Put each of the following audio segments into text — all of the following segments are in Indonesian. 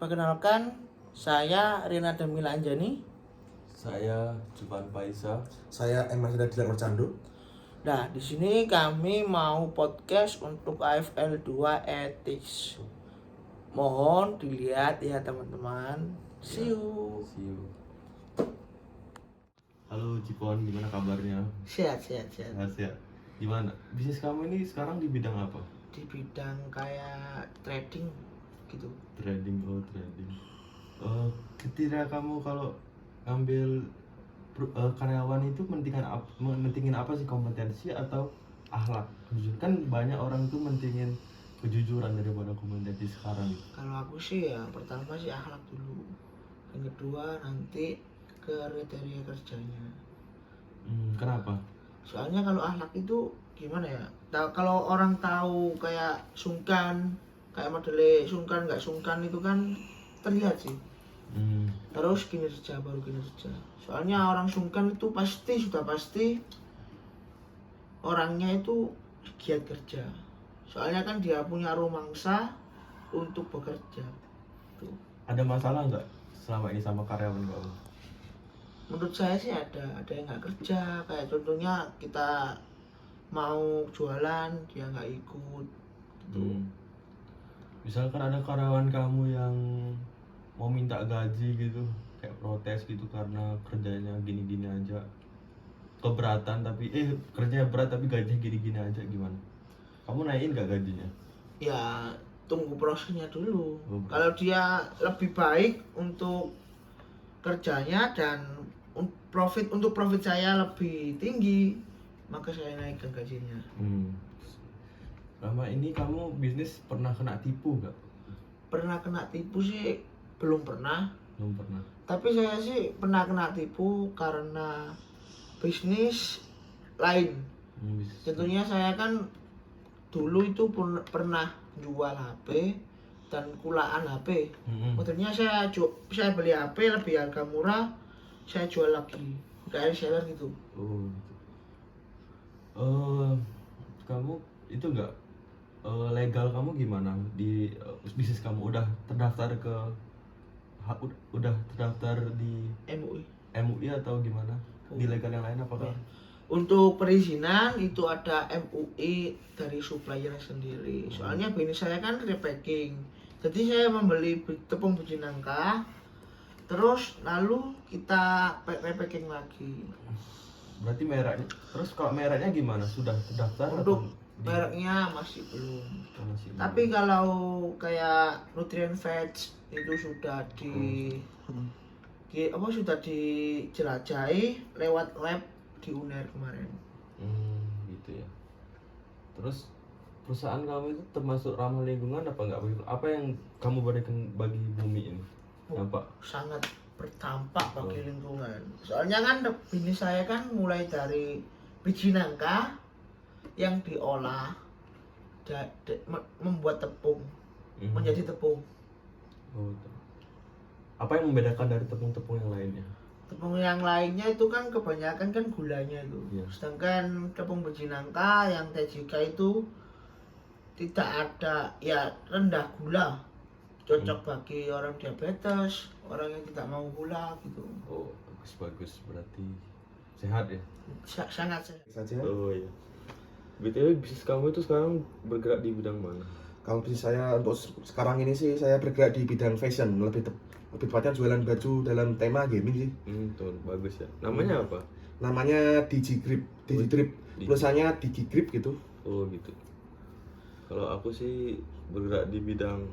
Perkenalkan, saya Rina Damila Anjani. Saya Juvan Paisa. Saya Emma Dilan Orcando. Nah, di sini kami mau podcast untuk AFL 2 Ethics. Mohon dilihat ya teman-teman. See you. See you. Halo Cipon, gimana kabarnya? Sehat. Sehat ya. Gimana? Bisnis kamu ini sekarang di bidang apa? Di bidang kayak trading gitu. Trading. Ketika kamu kalau ngambil karyawan itu mentingin apa sih, kompetensi atau akhlak? Kan banyak orang tuh mentingin kejujuran daripada kompetensi sekarang. Kalau aku sih ya pertama sih akhlak dulu. Yang kedua nanti kriteria kerjanya. Kenapa? Soalnya kalau akhlak itu gimana ya? Kalau orang tahu kayak sungkan, kayak modele sungkan nggak sungkan itu kan terlihat sih. Terus kinerja, baru kinerja. Soalnya orang sungkan itu sudah pasti orangnya itu giat kerja. Soalnya kan dia punya romangsa untuk bekerja. Tuh. Ada masalah nggak selama ini sama karyawan kamu? Menurut saya sih ada yang nggak kerja. Kayak contohnya kita mau jualan dia nggak ikut. Gitu. Misalkan ada karyawan kamu yang mau minta gaji gitu, kayak protes gitu karena kerjanya gini-gini aja, keberatan tapi kerjanya berat tapi gajinya gini-gini aja, gimana? Kamu naikin nggak gajinya? Ya tunggu prosesnya dulu. Oh. Kalau dia lebih baik untuk kerjanya dan profit saya lebih tinggi, maka saya naikkan gajinya. Selama ini kamu bisnis pernah kena tipu nggak? Pernah kena tipu sih belum pernah. Tapi saya sih pernah kena tipu karena bisnis lain. Tentunya saya kan dulu itu pernah jual HP dan kulaan HP. Maksudnya saya beli HP lebih harga murah, saya jual lagi, kayak reseller gitu. Kamu itu enggak legal kamu gimana di bisnis kamu? Udah terdaftar di MUI atau gimana? Di legal yang lain apakah? Untuk perizinan itu ada MUI dari supplier sendiri. Soalnya bisnis saya kan repacking. Jadi saya membeli tepung biji nangka, terus lalu kita repacking lagi. Berarti mereknya, terus kalau mereknya gimana? Sudah terdaftar? Untuk mereknya masih belum. Tapi kalau kayak nutrient fats itu sudah sudah dijelajahi lewat lab di UNER kemarin. Gitu ya. Terus perusahaan kamu itu termasuk ramah lingkungan apa enggak? Apa yang kamu berikan bagi bumi ini? Sangat berdampak bagi lingkungan. Soalnya kan bisnis saya kan mulai dari biji nangka yang diolah membuat tepung menjadi tepung. Apa yang membedakan dari tepung-tepung yang lainnya? Tepung yang lainnya itu kan kebanyakan kan gulanya itu. Sedangkan tepung biji nangka yang TJK itu tidak ada, ya rendah gula, cocok bagi orang diabetes, orang yang tidak mau gula gitu. Bagus, berarti sehat ya? Sangat sehat. Iya. BTW bisnis kamu itu sekarang bergerak di bidang mana? Kalau bisnis saya untuk sekarang ini sih saya bergerak di bidang fashion, lebih tepatnya jualan baju dalam tema gaming sih. Tuh, bagus ya. Namanya apa? Namanya Digigrip. Tulisannya Digigrip gitu. Gitu. Kalau aku sih bergerak di bidang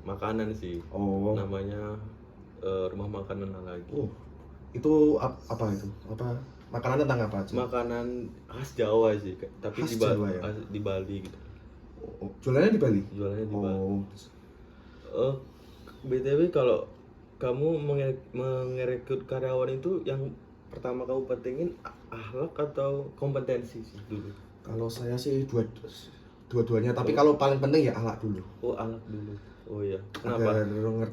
makanan sih. Namanya Rumah Makanan Lagi. Itu apa itu? Makanan tentang apa? Makanan khas Jawa sih, tapi khas Jawa, ya? Di Bali gitu. Jualannya di Bali? Jualannya di Bali. BTW kalau kamu merekrut karyawan itu yang pertama kamu pentingin akhlak atau kompetensi sih dulu? Kalau saya sih dua-duanya, tapi kalau paling penting ya akhlak dulu. Akhlak dulu. Iya. Kenapa? Agar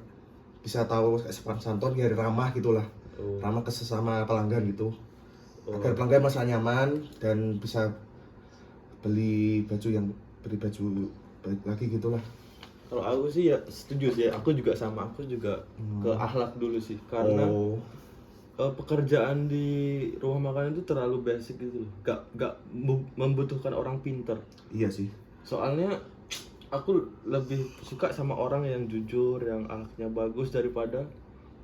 bisa tahu sopan santun, ya ramah gitulah. Ramah ke sesama pelanggan gitu. Agar pelanggan merasa nyaman dan bisa beli baju lagi gitulah. Kalau aku sih ya setuju sih, aku juga sama, aku juga ke akhlak dulu sih, karena pekerjaan di rumah makan itu terlalu basic gitu loh, gak membutuhkan orang pinter. Iya sih. Soalnya aku lebih suka sama orang yang jujur, yang akhlaknya bagus daripada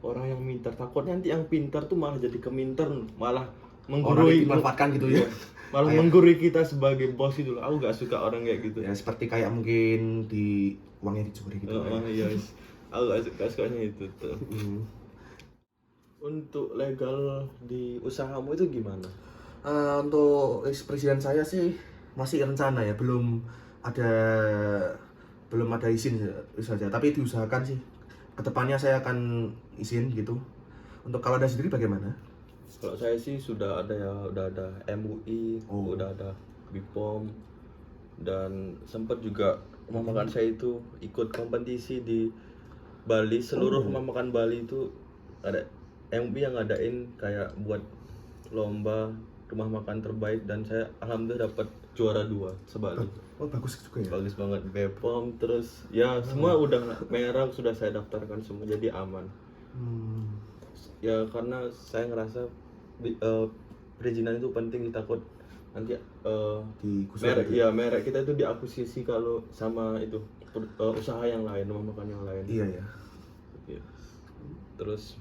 orang yang pintar. Takutnya nanti yang pintar tuh malah jadi keminter, malah menggurui, dimanfaatkan gitu ya. malah menggurui kita sebagai bos gitu loh. Aku gak suka orang kayak gitu. Ya seperti kayak mungkin di uangnya dicuri gitu. Iya, aku gak sukanya itu tuh. Untuk legal di usahamu itu gimana? Untuk presiden saya sih masih rencana ya, belum ada izin saja, tapi diusahakan sih. Kedepannya saya akan izin gitu. Untuk kalau ada sendiri bagaimana? Kalau saya sih sudah ada ya, udah ada MUI, udah ada BPOM, dan sempat juga rumah makan saya itu ikut kompetisi di Bali. Seluruh rumah makan Bali itu ada MUI yang ngadain kayak buat lomba rumah makan terbaik, dan saya alhamdulillah dapat juara 2 sebali. Oh bagus juga ya. Bagus banget. BPOM, terus ya semua udah merek, sudah saya daftarkan semua, jadi aman. Ya karena saya ngerasa perizinan itu penting, takut nanti merek kita itu diakuisisi kalau sama itu usaha yang lain, rumah makan yang lain. Iya ya. Terus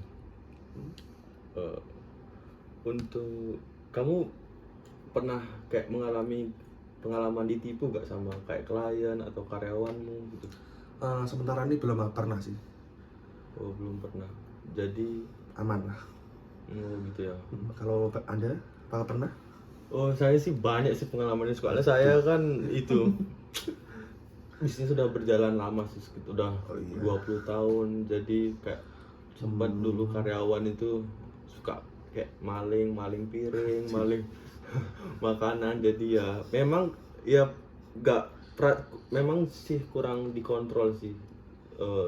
untuk kamu pernah kayak mengalami pengalaman ditipu gak sama kayak klien atau karyawanmu gitu? Sementara ini belum pernah sih. Oh belum pernah, jadi Aman lah. Gitu ya. Kalau Anda apakah pernah? Oh saya sih banyak sih pengalamannya, soalnya saya kan itu bisnis sudah berjalan lama sih, udah 20 tahun, jadi kayak sempat dulu karyawan itu suka kayak maling piring, maling makanan, jadi ya memang ya memang sih kurang dikontrol sih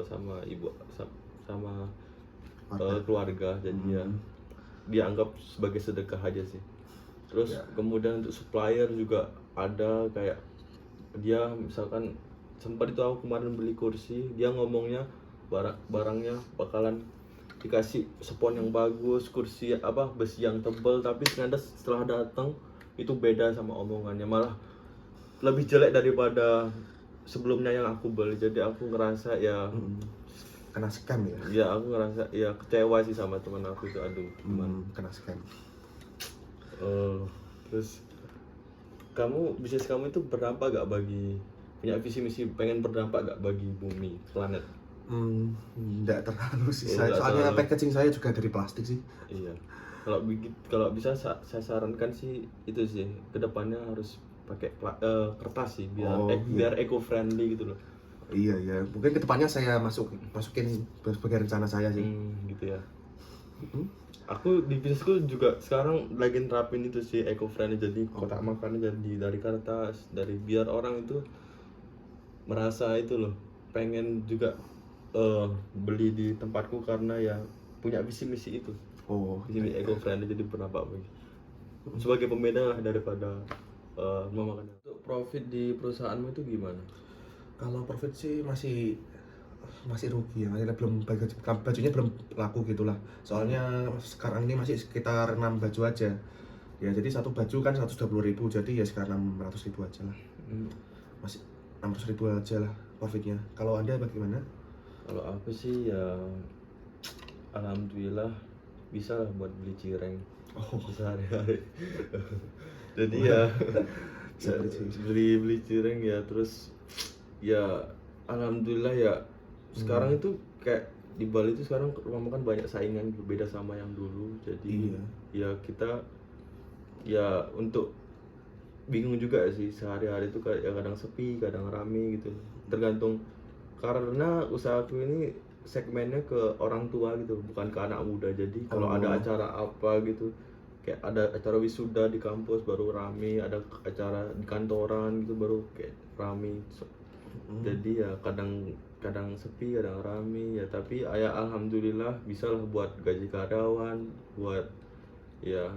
sama ibu sama keluarga, jadi ya dianggap sebagai sedekah aja sih. Terus kemudian untuk supplier juga ada kayak dia misalkan sempat itu aku kemarin beli kursi, dia ngomongnya barangnya bakalan dikasih spon yang bagus, kursi besi yang tebal, tapi ternyata setelah datang itu beda sama omongannya, malah lebih jelek daripada sebelumnya yang aku beli. Jadi aku ngerasa ya kena scam ya. Ya aku ngerasa ya kecewa sih sama teman aku itu, aduh gimana. Kena scam. Terus bisnis kamu itu berdampak gak punya visi misi pengen berdampak gak bagi bumi, planet? Enggak terlalu sih. Soalnya packaging saya juga dari plastik sih. Iya. Kalau bisa saya sarankan sih itu sih, kedepannya harus pakai kertas sih biar eco friendly gitu loh. Iya ya, mungkin kedepannya saya masukin sebagai rencana saya sih. Gitu ya. Aku di bisnisku juga sekarang lagi nerapin itu sih, eco friendly, jadi kotak makannya jadi dari kertas, biar orang itu merasa itu loh, pengen juga beli di tempatku karena ya punya visi misi itu. Visi misi eco friendly, jadi berdampak sebagai pembeda lah daripada memakan. Untuk profit di perusahaanmu itu gimana? Kalau profit sih masih rugi ya, bajunya belum laku gitulah. Soalnya sekarang ini masih sekitar 6 baju aja. Ya jadi satu baju kan 120.000, jadi ya sekitar 600.000 aja lah. Masih 600.000 aja lah profitnya. Kalau Anda bagaimana? Kalau aku sih ya alhamdulillah bisa lah buat beli cireng sehari-hari. Jadi ya beli cireng ya, terus ya alhamdulillah ya sekarang itu kayak di Bali itu sekarang rumah makan banyak saingan, berbeda sama yang dulu. Jadi ya kita ya untuk bingung juga sih, sehari-hari itu kayak kadang sepi, kadang rame gitu, tergantung, karena usahaku ini segmennya ke orang tua gitu, bukan ke anak muda. Jadi kalau ada acara apa gitu, kayak ada acara wisuda di kampus baru rame, ada acara di kantoran gitu baru kayak rame. Jadi ya kadang sepi, kadang rame ya, tapi ya alhamdulillah bisa lah buat gaji karyawan, buat ya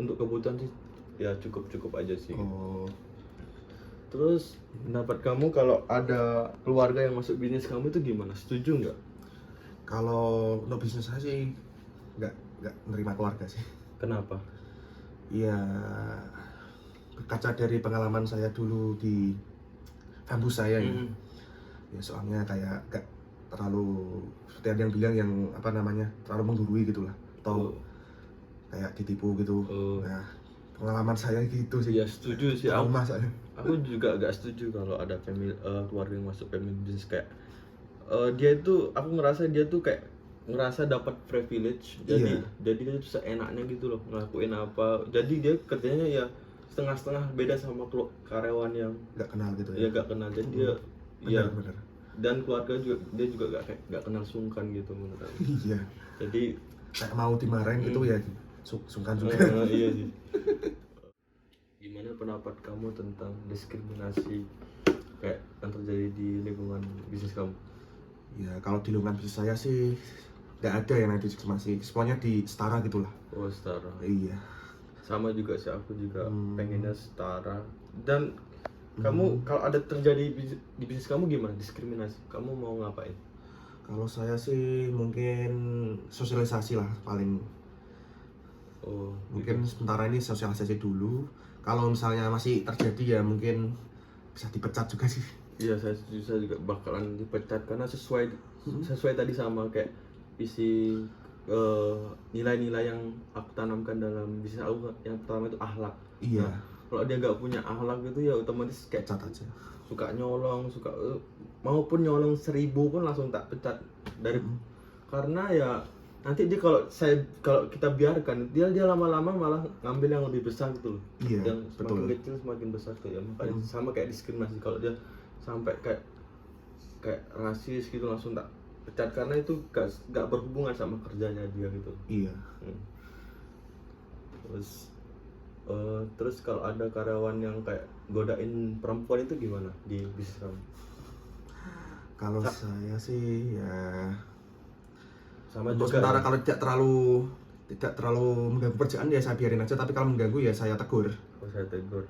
untuk kebutuhan sih ya cukup aja sih. Terus pendapat kamu kalau ada keluarga yang masuk bisnis kamu itu gimana? Setuju nggak? Kalau untuk bisnis saya sih nggak nerima keluarga sih. Kenapa? Iya, berkaca dari pengalaman saya dulu di kampus saya ya. Ya soalnya kayak gak terlalu seperti ada yang bilang yang apa namanya terlalu menggurui gitulah, atau kayak ditipu gitu. Nah, pengalaman saya gitu sih. Ya setuju sih. Trauma saya. Aku juga agak setuju kalau ada keluarga yang masuk family business kayak dia itu, aku ngerasa dia tuh kayak ngerasa dapat privilege, jadi dia tuh seenaknya gitu loh ngelakuin apa, jadi dia kerjanya ya setengah-setengah, beda sama karyawan yang Nggak kenal gitu ya nggak kenal, jadi dia ya benar. dan keluarga juga dia juga nggak kenal sungkan gitu menurut aku. Iya. Jadi Kayak mau dimarahin gitu ya sungkan juga. iya sih. Gimana pendapat kamu tentang diskriminasi kayak yang terjadi di lingkungan bisnis kamu? Ya kalau di lingkungan bisnis saya sih nggak ada yang nanti diskriminasi, semuanya di setara gitulah. Oh, setara. Iya. Sama juga sih, aku juga pengennya setara. Dan kamu kalau ada terjadi di bisnis kamu gimana diskriminasi? Kamu mau ngapain? Kalau saya sih mungkin sosialisasi lah paling. Oh, Mungkin sementara ini sosialisasi dulu. Kalau misalnya masih terjadi ya mungkin bisa dipecat juga sih. iya, saya juga bakalan dipecat karena sesuai tadi sama kayak isi nilai-nilai yang aku tanamkan dalam bisnis aku. Yang pertama itu akhlak. Iya. Nah, kalau dia nggak punya akhlak gitu ya otomatis kayak Pecat aja. suka nyolong, maupun nyolong 1000 pun langsung tak pecat dari karena ya nanti dia kalau kita biarkan dia lama-lama malah ngambil yang lebih besar gitu loh. Iya, Yang semakin betul. kecil semakin besar tuh ya, makanya sama kayak diskriminasi, kalau dia sampai kayak rasis gitu langsung tak pecat karena itu gak berhubungan sama kerjanya dia gitu. Iya. Terus kalau ada karyawan yang kayak godain perempuan itu gimana di bisnis kamu? Kalau saya sih ya Sama untuk juga sementara ya? kalau tidak terlalu mengganggu kerjaan ya saya biarin aja, tapi kalau mengganggu ya saya tegur. Oh, saya tegur.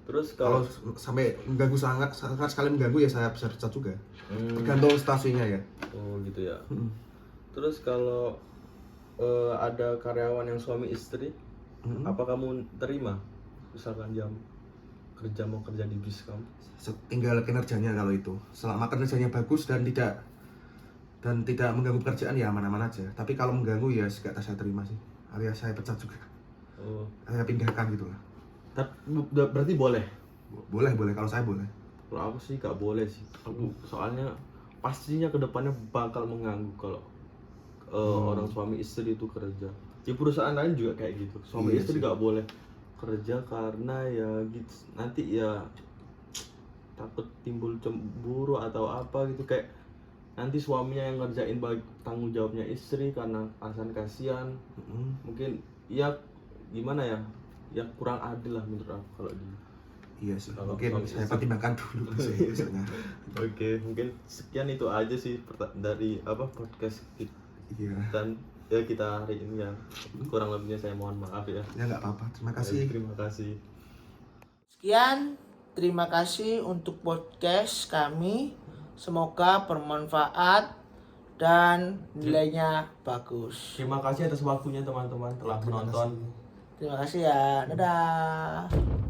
Terus Kalau kalau sampai mengganggu sangat sekali mengganggu ya saya bisa pecat juga. Tergantung stasiunnya ya. oh gitu ya. Terus kalau ada karyawan yang suami istri, apa kamu terima? Misalkan dia mau kerja di bis kamu? Tinggal kinerjanya, kalau itu selama kinerjanya bagus dan tidak mengganggu pekerjaan ya aman-aman aja. Tapi kalau mengganggu ya gak saya terima sih, alias saya pecat juga. Oh, Saya pindahkan gitu lah. berarti boleh? Boleh kalau saya boleh. Kalau aku sih gak boleh sih. Aku soalnya pastinya kedepannya bakal mengganggu kalau orang suami istri itu kerja. Di perusahaan lain juga kayak gitu. Suami Iya istri sih. gak boleh kerja karena ya gitu. Nanti ya takut timbul cemburu atau apa gitu, kayak nanti suaminya yang ngerjain tanggung jawabnya istri karena alasan kasihan. Mungkin ya gimana ya kurang adil lah menurut aku kalau di. Iya sih, Kalau mungkin suami saya istri. pertimbangkan dulu sih biasanya. Oke, mungkin sekian itu aja sih dari podcast kita. Iya. Dan ya kita hari ini ya kurang lebihnya saya mohon maaf ya. Ya nggak apa-apa, terima kasih. Terima kasih. Sekian, terima kasih untuk podcast kami. Semoga bermanfaat dan nilainya bagus. Terima kasih atas waktunya teman-teman telah menonton. Terima kasih ya. Dadah.